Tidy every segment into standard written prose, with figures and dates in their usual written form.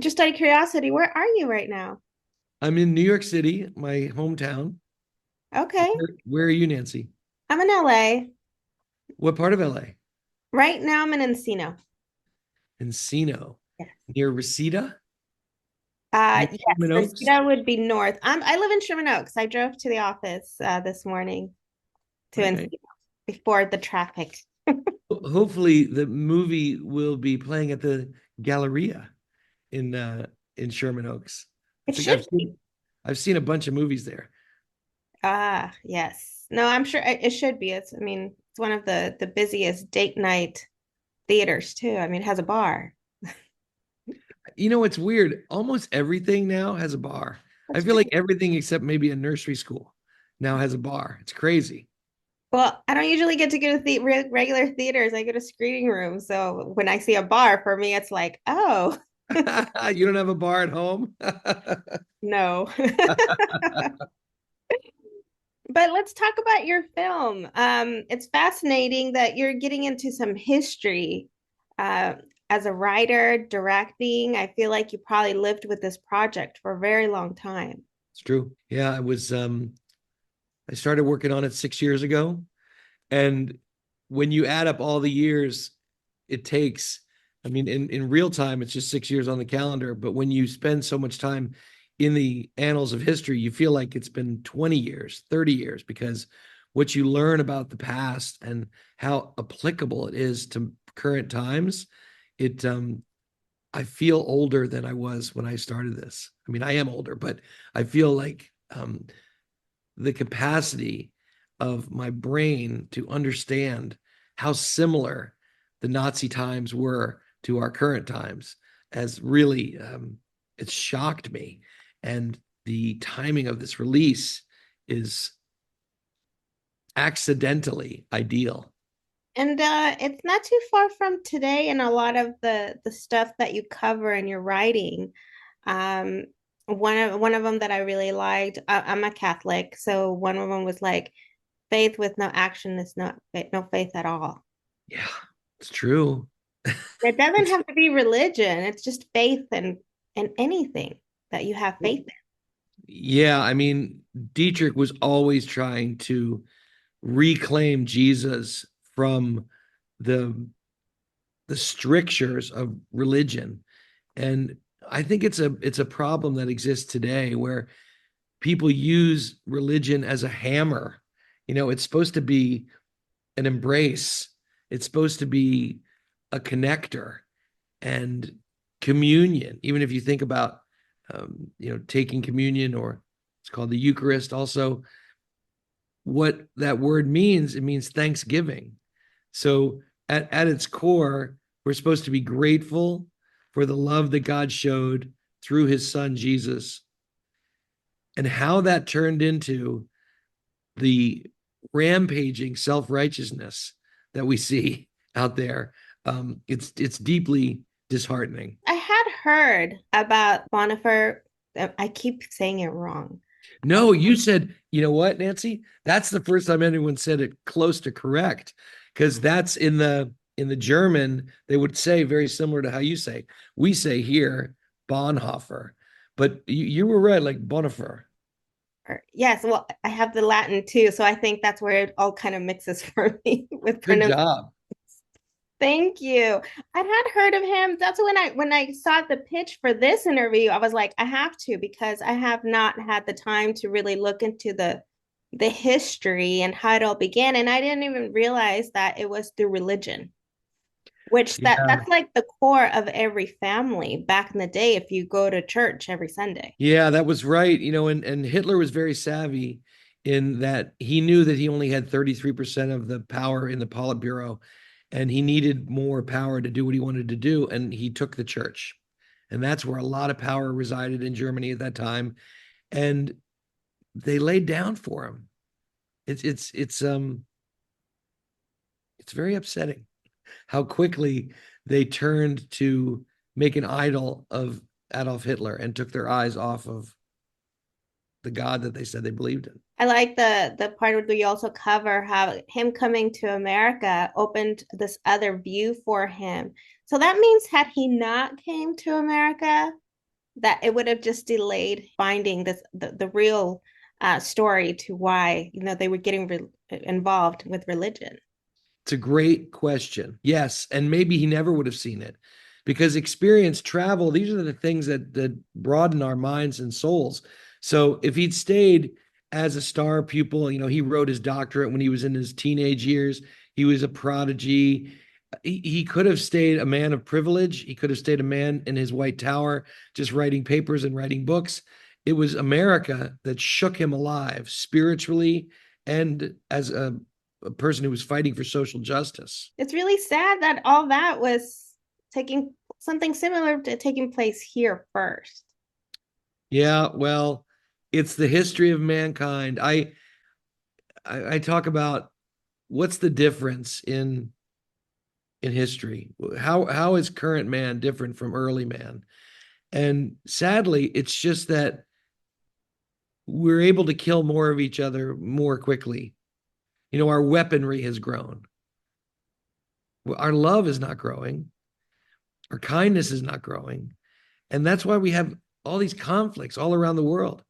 Just out of curiosity, where are you right now? I'm in New York City, my hometown. Okay, Where are you, Nancy? I'm in LA. What part of LA? Right now I'm in Encino. Encino, Yes. near Reseda, near Yes, Sherman Oaks. Reseda would be north. I live in Sherman Oaks. I drove to the office this morning to All right. Encino before the traffic. Hopefully, the movie will be playing at the Galleria in Sherman Oaks. I It think should be. I've seen a bunch of movies there. Yes. No, I'm sure it should be. I mean, it's one of the busiest date night theaters too. I mean, it has a bar. You know, it's weird. Almost everything now has a bar. I That's feel like great. everything except maybe a nursery school now has a bar. It's crazy. Well, I don't usually get to go to regular theaters. I go to screening rooms. So when I see a bar, for me, it's like, oh, You don't have a bar at home? no. But let's talk about your film. It's fascinating that you're getting into some history. Uh, as a writer, directing, I feel like you probably lived with this project for a very long time. It's true. Yeah, I started working on it 6 years ago. And when you add up all the years it takes, I mean, in real time, it's just 6 years on the calendar. But when you spend so much time in the annals of history, you feel like it's been 20 years, 30 years, because what you learn about the past and how applicable it is to current times, it I feel older than I was when I started this. I mean, I am older, but I feel like the capacity of my brain to understand how similar the Nazi times were to our current times has really it's shocked me. And the timing of this release is accidentally ideal. And it's not too far from today and a lot of the stuff that you cover in your writing. Um, one of them that I really liked, I'm a Catholic, so one of them was like, faith with no action is not no faith at all. Yeah, it's true. It doesn't It's have to be religion. It's just faith and anything that you have faith in. yeah, I mean, Dietrich was always trying to reclaim Jesus from the the strictures of religion. And I think it's a problem that exists today where people use religion as a hammer. You know, it's supposed to be an embrace. It's supposed to be a connector and communion. Even if you think about, taking communion, or it's called the Eucharist. Also, what that word means, it means thanksgiving. So at its core, we're supposed to be grateful for the love that God showed through his son Jesus, and how that turned into the rampaging self-righteousness that we see out there. It's deeply disheartening. I had heard about Bonhoeffer. I keep saying it wrong. No, you said, you know what, Nancy? That's the first time anyone said it close to correct, because that's in the German, they would say very similar to how you say. We say here Bonhoeffer, but you were right, like Bonhoeffer. Yes, well, I have the Latin too, so I think that's where it all kind of mixes for me with Good pronunciation. job. Thank you. I had heard of him. That's when I saw the pitch for this interview, I was like, I have to because I have not had the time to really look into the history and how it all began, and I didn't even realize that it was through religion, which Yeah. that's like the core of every family back in the day if you go to church every Sunday. Yeah, that was right. And Hitler was very savvy in that he knew that he only had 33% of the power in the Politburo, and he needed more power to do what he wanted to do. And he took the church. And that's where a lot of power resided in Germany at that time. And they laid down for him. It's very upsetting how quickly they turned to make an idol of Adolf Hitler and took their eyes off of the God that they said they believed in. I like the part where we also cover how him coming to America opened this other view for him. So that means had he not came to America, that it would have just delayed finding the real story to why they were getting involved with religion. It's a great question. Yes, and maybe he never would have seen it because experience, travel, these are the things that broaden our minds and souls. So if he'd stayed as a star pupil, he wrote his doctorate when he was in his teenage years. He was a prodigy. He could have stayed a man of privilege. He could have stayed a man in his white tower, just writing papers and writing books. It was America that shook him alive spiritually and as a person who was fighting for social justice. It's really sad that all that was taking something similar to taking place here first. Yeah, well, it's the history of mankind. I talk about what's the difference in history. How is current man different from early man? And sadly, it's just that we're able to kill more of each other more quickly. Our weaponry has grown. Our love is not growing. Our kindness is not growing. And that's why we have all these conflicts all around the world.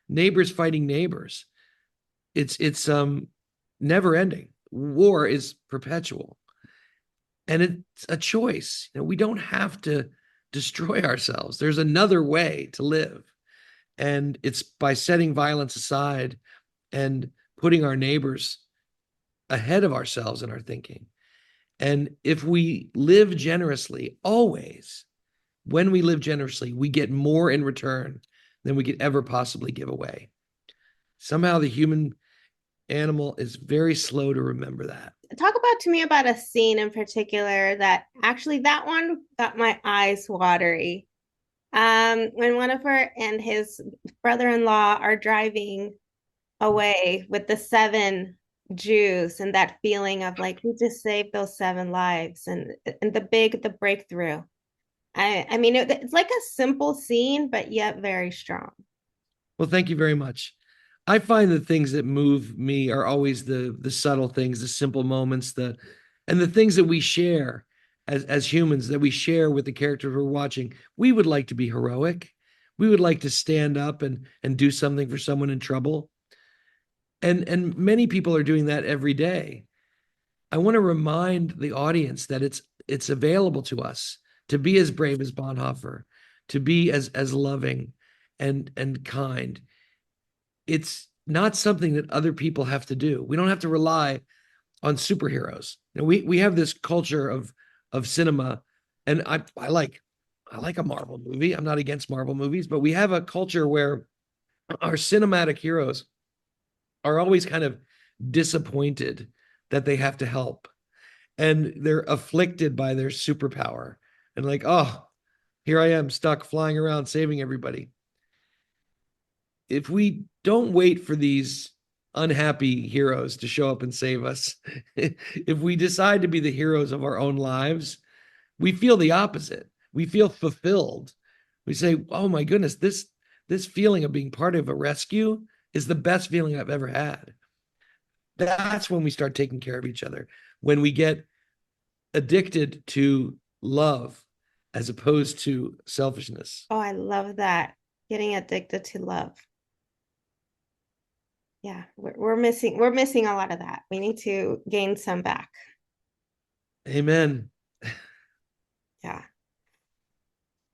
Neighbors fighting neighbors. It's never ending. War is perpetual. And it's a choice. We don't have to destroy ourselves. There's another way to live. And it's by setting violence aside and putting our neighbors ahead of ourselves in our thinking. And if we live generously, always, when we live generously, we get more in return than we could ever possibly give away. Somehow the human animal is very slow to remember that. Talk about to me about a scene in particular that actually that one got my eyes watery. When Bonhoeffer and his brother-in-law are driving away with the 7 Jews and that feeling of like we just saved those 7 lives and the breakthrough. I mean it's like a simple scene but yet very strong. Well, thank you very much. I find the things that move me are always the subtle things, the simple moments, and the things that we share as humans that we share with the characters we're watching. We would like to be heroic. We would like to stand up and do something for someone in trouble. And many people are doing that every day. I want to remind the audience that it's available to us to be as brave as Bonhoeffer, to be as loving and kind. It's not something that other people have to do. We don't have to rely on superheroes. We have this culture of cinema, and I like a Marvel movie. I'm not against Marvel movies, but we have a culture where our cinematic heroes are always kind of disappointed that they have to help, and they're afflicted by their superpower, and like, oh, here I am stuck flying around saving everybody. If we don't wait for these unhappy heroes to show up and save us, if we decide to be the heroes of our own lives, we feel the opposite. We feel fulfilled. We say, oh my goodness, this feeling of being part of a rescue is the best feeling I've ever had. That's when we start taking care of each other, when we get addicted to love as opposed to selfishness. Oh, I love that. Getting addicted to love. Yeah, we're missing a lot of that. We need to gain some back. Amen. Yeah.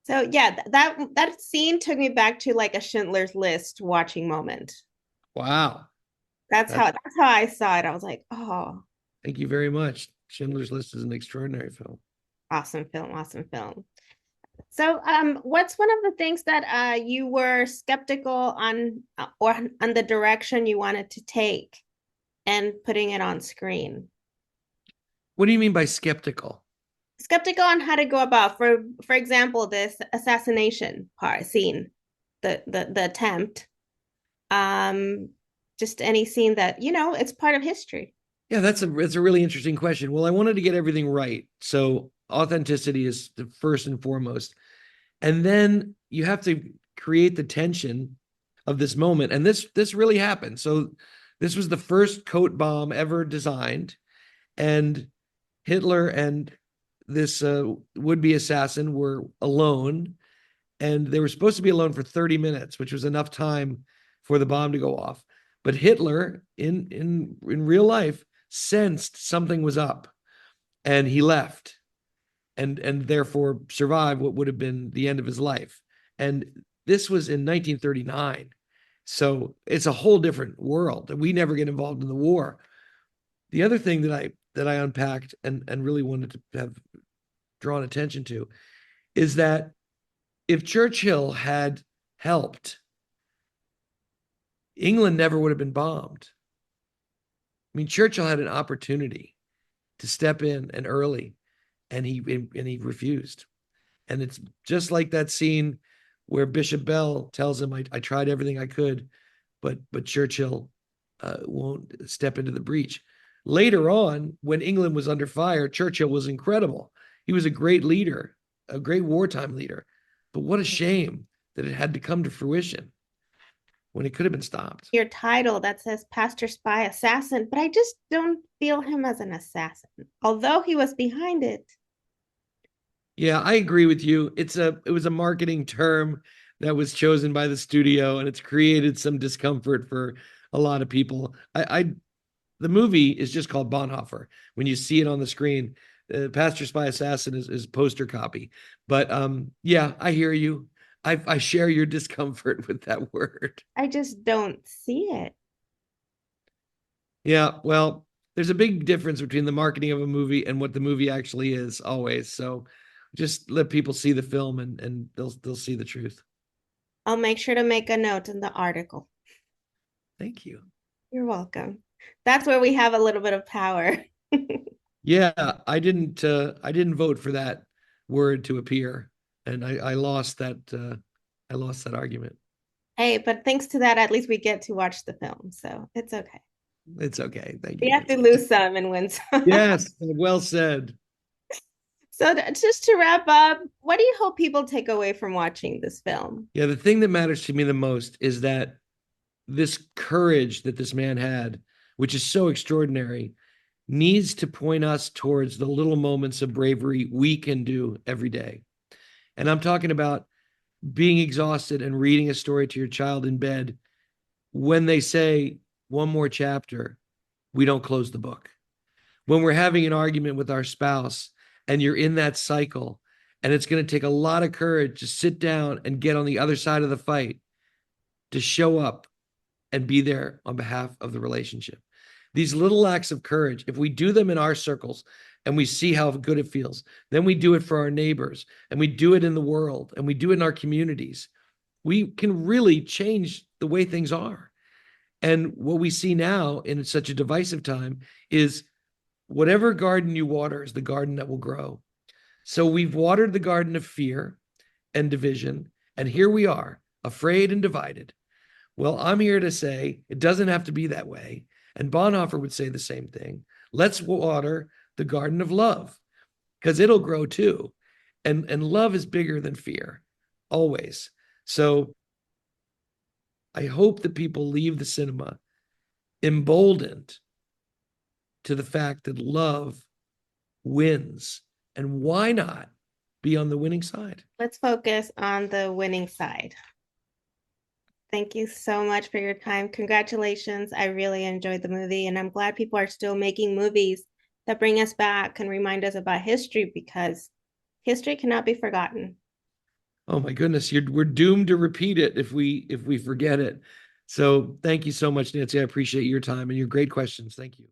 So yeah, that scene took me back to like a Schindler's List watching moment. Wow. That's how I saw it. I was like, oh, Thank you very much. Schindler's List is an extraordinary film. awesome film, awesome film. So, what's one of the things that you were skeptical on, or on the direction you wanted to take, and putting it on screen? What do you mean by skeptical? Skeptical on how to go about, for example, this assassination part scene, the attempt. Um, just any scene that it's part of history. Yeah, that's a really interesting question. Well, I wanted to get everything right. So authenticity is the first and foremost. And then you have to create the tension of this moment. And this really happened. So this was the first coat bomb ever designed. And Hitler and this would-be assassin were alone. and they were supposed to be alone for 30 minutes, which was enough time for the bomb to go off. But Hitler, in real life, sensed something was up, and he left, and therefore survived what would have been the end of his life. And this was in 1939, so it's a whole different world, and we never get involved in the war. The other thing that I unpacked and really wanted to have drawn attention to is that if Churchill had helped, England never would have been bombed. I mean, Churchill had an opportunity to step in and early, and he refused. And it's just like that scene where Bishop Bell tells him, "I tried everything I could, but Churchill won't step into the breach." Later on, when England was under fire, Churchill was incredible. He was a great leader, a great wartime leader. But what a shame that it had to come to fruition when it could have been stopped. Your title that says pastor, spy, assassin, but I just don't feel him as an assassin, although he was behind it. Yeah, I agree with you. It was a marketing term that was chosen by the studio, and it's created some discomfort for a lot of people. The movie is just called Bonhoeffer. When you see it on the screen, Pastor Spy Assassin is poster copy. But yeah, I hear you. I share your discomfort with that word. I just don't see it. Yeah, well, there's a big difference between the marketing of a movie and what the movie actually is always. So just let people see the film, and they'll see the truth. I'll make sure to make a note in the article. Thank you. You're welcome. That's where we have a little bit of power. Yeah, I didn't vote for that word to appear, and I lost that argument. Hey, but thanks to that, at least we get to watch the film, so it's okay. It's okay. Thank We you, have to Nancy. lose some and win some. Yes, well said. So just to wrap up, what do you hope people take away from watching this film? Yeah, the thing that matters to me the most is that this courage that this man had, which is so extraordinary, needs to point us towards the little moments of bravery we can do every day. And I'm talking about being exhausted and reading a story to your child in bed. When they say one more chapter, we don't close the book. When we're having an argument with our spouse and you're in that cycle, and it's going to take a lot of courage to sit down and get on the other side of the fight, to show up and be there on behalf of the relationship. These little acts of courage, if we do them in our circles and we see how good it feels, then we do it for our neighbors, and we do it in the world, and we do it in our communities. We can really change the way things are. And what we see now in such a divisive time is whatever garden you water is the garden that will grow. So we've watered the garden of fear and division, and here we are, afraid and divided. Well, I'm here to say it doesn't have to be that way. And Bonhoeffer would say the same thing. Let's water the garden of love, because it'll grow too. And love is bigger than fear, always. So I hope that people leave the cinema emboldened to the fact that love wins. And why not be on the winning side? Let's focus on the winning side. Thank you so much for your time. Congratulations. I really enjoyed the movie, and I'm glad people are still making movies that bring us back and remind us about history, because history cannot be forgotten. Oh my goodness, we're doomed to repeat it if we forget it. So thank you so much, Nancy. I appreciate your time and your great questions. Thank you.